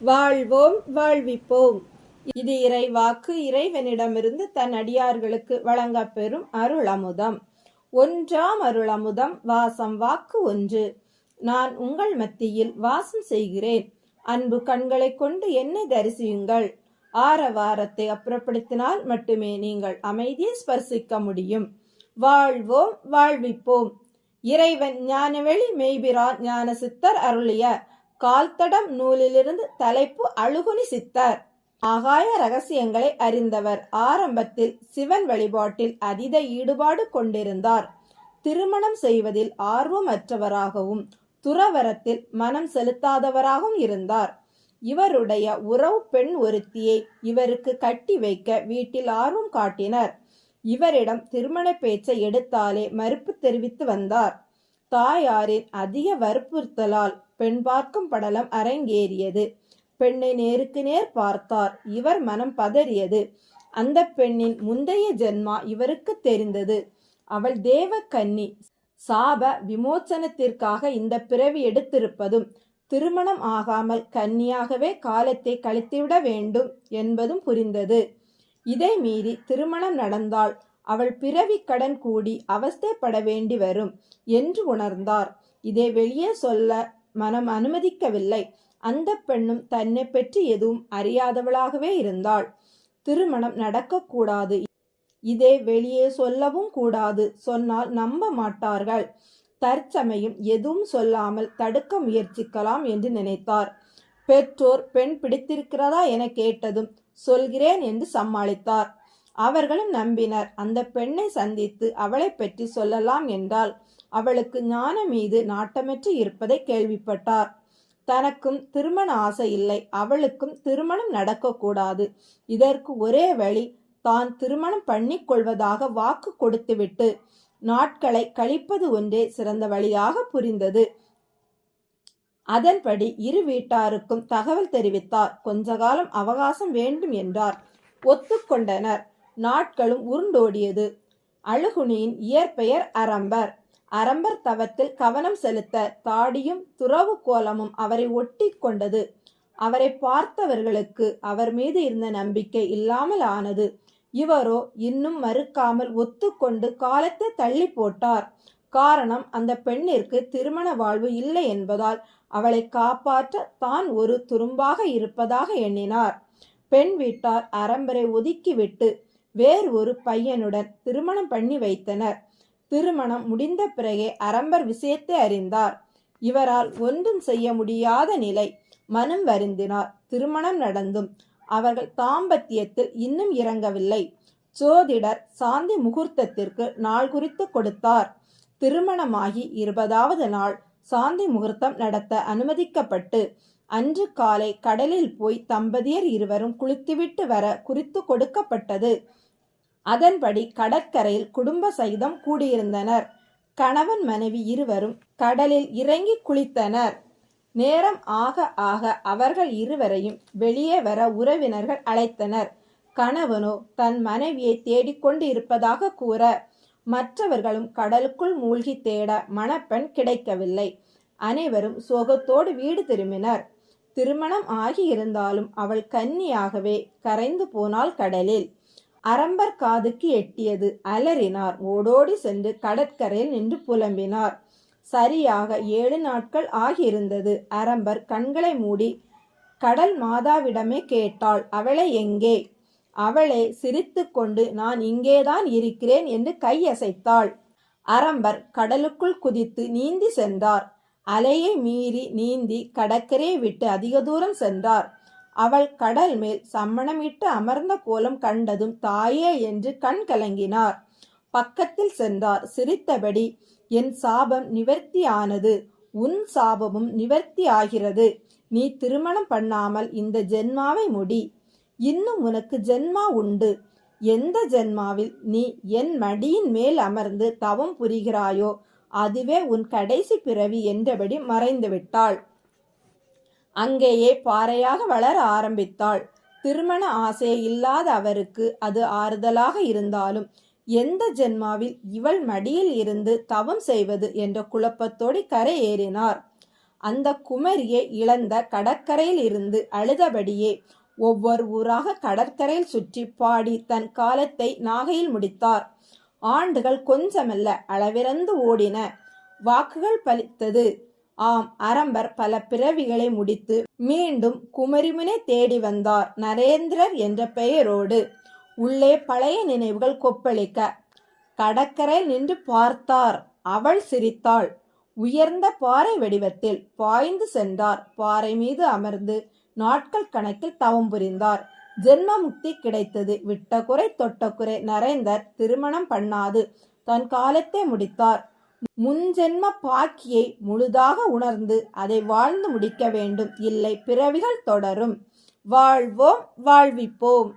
வாழ்வோம் வாழ்விப்போம். இது இறை வாக்கு. இறைவனிடமிருந்து தன் அடியார்களுக்கு வழங்கப் பெறும் அருளமுதம். ஒன்றாம் அருளமுதம். வாசம் வாக்கு ஒன்று. நான் உங்கள் மத்தியில் வாசம் செய்கிறேன். அன்பு கண்களை கொண்டு என்னை தரிசியுங்கள். ஆரவாரத்தை அப்புறப்படுத்தினால் மட்டுமே நீங்கள் அமைதியை ஸ்பர்சிக்க முடியும். வாழ்வோம் வாழ்விப்போம். இறைவன் ஞானவெளி மெய்பிரான் ஞான சித்தர் அருளிய கால்தடம் நூலிலிருந்து தலைப்பு அழுகுனி சித்தர். ஆகாய ரகசியங்களை அறிந்தவர். ஆரம்பத்தில் சிவன் வழிபாட்டில் அதீத ஈடுபாடு கொண்டிருந்தார். திருமணம் செய்வதில் ஆர்வமற்றவராகவும் துறவரத்தில் மனம் செலுத்தாதவராகவும் இருந்தார். இவருடைய உறவு பெண் ஒருத்தியை இவருக்கு கட்டி வைக்க வீட்டில் ஆர்வம் காட்டினர். இவரிடம் திருமண பேச்சை எடுத்தாலே மறுப்பு தெரிவித்து வந்தார். தாயாரின் அதிக வற்புறுத்தலால் பெண் பார்க்கும் படலம் அரங்கேறியது. பெண்ணை நேருக்கு நேர் பார்த்தார். இவர் மனம் பதறியது. அந்த பெண்ணின் முந்தைய ஜென்மா இவருக்கு தெரிந்தது. அவள் தேவ கன்னி. சாப விமோச்சனத்திற்காக இந்த பிறவி எடுத்திருப்பதும் திருமணம் ஆகாமல் கன்னியாகவே காலத்தை கழித்துவிட வேண்டும் என்பதும் புரிந்தது. இதை மீறி திருமணம் நடந்தால் அவள் பிறவி கடன் கூடி அவஸ்தைப்பட வேண்டி வரும் என்று உணர்ந்தார். இதை வெளியே சொல்ல மனம் அனுமதிக்கவில்லை. அந்த பெண்ணும் தன்னை பற்றி எதுவும் அறியாதவளாகவே இருந்தாள். திருமணம் நடக்கக்கூடாது. இதை வெளியே சொல்லவும் கூடாது. சொன்னால் நம்ப மாட்டார்கள். தற்சமயம் எதுவும் சொல்லாமல் தடுக்க முயற்சிக்கலாம் என்று நினைத்தார். பெற்றோர் பெண் பிடித்திருக்கிறதா என கேட்டதும் சொல்கிறேன் என்று சமாளித்தார். அவர்களும் நம்பினர். அந்த பெண்ணை சந்தித்து அவளை பற்றி சொல்லலாம் என்றால் அவளுக்கு ஞானம் மீது நாட்டமற்று இருப்பதை கேள்விப்பட்டார். தனக்கும் திருமண ஆசை இல்லை. அவளுக்கும் திருமணம் நடக்கக்கூடாது. இதற்கு ஒரே வழி தான் திருமணம் பண்ணி கொள்வதாக வாக்கு கொடுத்துவிட்டு நாட்களை கழிப்பது ஒன்றே சிறந்த வழியாக புரிந்தது. அதன்படி இரு வீட்டாருக்கும் தகவல் தெரிவித்தார். கொஞ்ச காலம் அவகாசம் வேண்டும் என்றார். ஒத்துக்கொண்டனர். நாட்களும் உருண்டோடியது. அழுகுனியின் இயற்பெயர் அரம்பர். அரம்பர் தவத்தில் கவனம் செலுத்த தாடியும் துறவு கோலமும் அவரை ஒட்டி கொண்டது. அவரை பார்த்தவர்களுக்கு அவர் மீது இருந்த நம்பிக்கை இல்லாமல் ஆனது. இவரோ இன்னும் மறுக்காமல் ஒத்துக்கொண்டு காலத்தை தள்ளி போட்டார். காரணம், அந்த பெண்ணிற்கு திருமண வாழ்வு இல்லை என்பதால் அவளை காப்பாற்ற தான் ஒரு துரும்பாக இருப்பதாக எண்ணினார். பெண் வீட்டார் அரம்பரை ஒதுக்கிவிட்டு வேறு ஒரு பையனுடன் திருமணம் பண்ணி வைத்தனர். திருமணம் முடிந்த பிறகே அரம்பர் விஷயத்தை அறிந்தார். இவரால் ஒன்றும் செய்ய முடியாத நிலை. மனம் வருந்தினார். திருமணம் நடந்தும் அவர்கள் தாம்பத்தியத்தில் இன்னும் இறங்கவில்லை. ஜோதிடர் சாந்தி முகூர்த்தத்திற்கு நாள் குறித்து கொடுத்தார். திருமணமாகி 20வது நாள் சாந்தி முகூர்த்தம் நடத்த அனுமதிக்கப்பட்டு அன்று காலை கடலில் போய் தம்பதியர் இருவரும் குளித்துவிட்டு வர குறித்து கொடுக்கப்பட்டது. அதன்படி கடற்கரையில் குடும்ப சகிதம் கூடியிருந்தனர். கணவன் மனைவி இருவரும் கடலில் இறங்கி குளித்தனர். நேரம் ஆக ஆக அவர்கள் இருவரையும் வெளியே வர உறவினர்கள் அழைத்தனர். கணவனோ தன் மனைவியை தேடிக்கொண்டு இருப்பதாக கூற மற்றவர்களும் கடலுக்குள் மூழ்கி தேட மணப்பெண் கிடைக்கவில்லை. அனைவரும் சோகத்தோடு வீடு திரும்பினர். திருமணம் ஆகியிருந்தாலும் அவள் கன்னியாகவே கரைந்து போனாள் கடலில். அரம்பர் காதுக்கு எட்டியது. அலறினார். ஓடோடி சென்று கடற்கரையில் நின்று புலம்பினார். சரியாக 7 நாட்கள் ஆகியிருந்தது. அரம்பர் கண்களை மூடி கடல் மாதாவிடமே கேட்டாள், அவளை எங்கே? அவளே சிரித்து கொண்டு நான் இங்கேதான் இருக்கிறேன் என்று கையசைத்தாள். அரம்பர் கடலுக்குள் குதித்து நீந்தி சென்றார். அலையை மீறி நீந்தி கடற்கரையை விட்டு அதிக தூரம் சென்றார். அவள் கடல் மேல் சம்மணமிட்டு அமர்ந்த கோலம் கண்டதும் தாயே என்று கண் கலங்கினார். பக்கத்தில் சென்றார். சிரித்தபடி, என் சாபம் நிவர்த்தி ஆனது. உன் சாபமும் நிவர்த்தி ஆகிறது. நீ திருமணம் பண்ணாமல் இந்த ஜென்மாவை முடி. இன்னும் உனக்கு ஜென்மா உண்டு. எந்த ஜென்மாவில் நீ என் மடியின் மேல் அமர்ந்து தவம் புரிகிறாயோ அதுவே உன் கடைசி பிறவி என்றபடி மறைந்து விட்டாள். அங்கேயே பாறையாக வளர ஆரம்பித்தாள். திருமண ஆசை இல்லாத அவருக்கு அது ஆறுதலாக இருந்தாலும் எந்த ஜென்மாவில் இவள் மடியில் இருந்து தவம் செய்வது என்ற குழப்பத்தோடு கரை ஏறினார். அந்த குமரியை இழந்த கடற்கரையில் இருந்து அழுதபடியே ஒவ்வொரு ஊராக கடற்கரையில் சுற்றி பாடி தன் காலத்தை நாகையில் முடித்தார். ஆண்டுகள் கொஞ்சமல்ல அளவிறந்து ஓடின. வாக்குகள் பலித்தது. ஆம், அரம்பர் பல பிறவிகளை முடித்து மீண்டும் குமரிமுனை தேடி வந்தார், நரேந்திரர் என்ற பெயரோடு. உள்ளே பழைய நினைவுகள் கொப்பளிக்க கடற்கரையில் நின்று பார்த்தார். அவள் சிரித்தாள். உயர்ந்த பாறை வடிவத்தில் பாய்ந்து சென்றார். பாறை மீது அமர்ந்து நாட்கள் கணக்கில் தவம் புரிந்தார். ஜென்ம முக்தி கிடைத்தது. விட்ட குறை தொட்ட குறை நரேந்தர் திருமணம் பண்ணாது தன் காலத்தை முடித்தார். முன்ஜென்ம பாக்கியை முழுதாக உணர்ந்து அதை வாழ்ந்து முடிக்க வேண்டும். இல்லை பிறவிகள் தொடரும். வாழ்வோம், வாழ்விப்போம்.